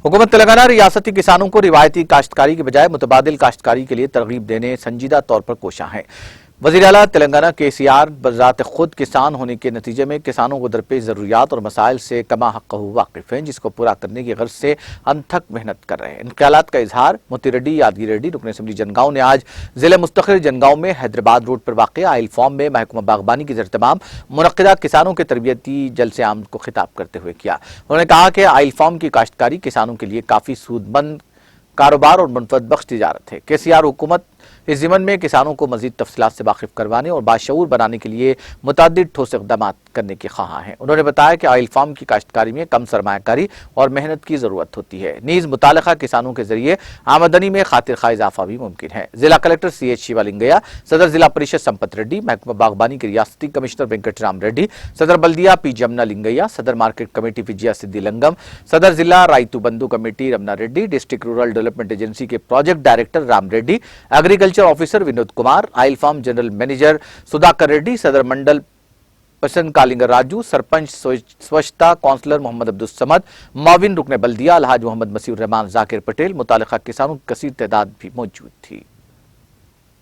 हुकूमत तेलंगाना रियासती किसानों को रिवायती काश्तकारी के बजाय मुतबादिल काश्तकारी के लिए तरगीब देने संजीदा तौर पर कोशां है। वज़ीर आला तेलंगाना KCR बज़ात खुद किसान होने के नतीजे में किसानों को दरपेश ज़रूरियात और मसाइल से कमा हक़्क़हू वाकिफ़ हैं, जिसको पूरा करने की गर्ज से अनथक मेहनत कर रहे हैं। इन ख्यालात का इजहार मोती रेड्डी यादगिरी रेड्डी रुकन असम्बली जनगांव ने आज ज़िले मुस्तक़िल जनगांव में हैदराबाद रोड पर वाक़िआ आइल फार्म में महकमा बागबानी के ज़ेर-ए-तमाम मुनक़्क़िदा किसानों के तरबियती जलसे आम को खिताब करते हुए किया। उन्होंने कहा कि आइल फार्म की काश्तकारी किसानों के लिए काफ़ी सूदमंद कारोबार और मनफ़अत बख्श तिजारत है। KCR हुकूमत इस ज़िमन में किसानों को मज़ीद तफ़सीलात से वाकिफ़ करवाने और बाशऊर बनाने के लिए मुतअद्दिद ठोस इक़दामात करने के ख़्वाहां हैं। उन्होंने बताया कि ऑयल फार्म की काश्तकारी में कम सरमायाकारी और मेहनत की ज़रूरत होती है। नीज़ मुतालिका किसानों के ज़रिए आमदनी में खातिर खा इजाफ़ा भी मुमकिन है। ज़िला कलेक्टर CH शिवालिंगैया, सदर ज़िला परिषद संपत रेड्डी, महकमा बागबानी के रियासती कमिश्नर वेंकटराम रेड्डी, सदर बल्दिया P जमुना लिंगैया, सदर मार्केट कमेटी विजया सिद्धि लंगम, सदर ज़िला Rythu Bandhu committee Ramana Reddy, district rural development agency के project director Ram Reddy, agriculture officer Vinod Kumar, oil farm general manager Sudhakar Reddy, सदर मंडल प्रसन्न कालिंगर राजू, सरपंच स्वच्छता काउंसलर मोहम्मद अब्दुल समद, माविन रुकने बल्दिया अलहाज मोहम्मद मसीहुर रहमान, जाकिर पटेल, मुतालिका किसानों की कसीर तादाद भी मौजूद थी।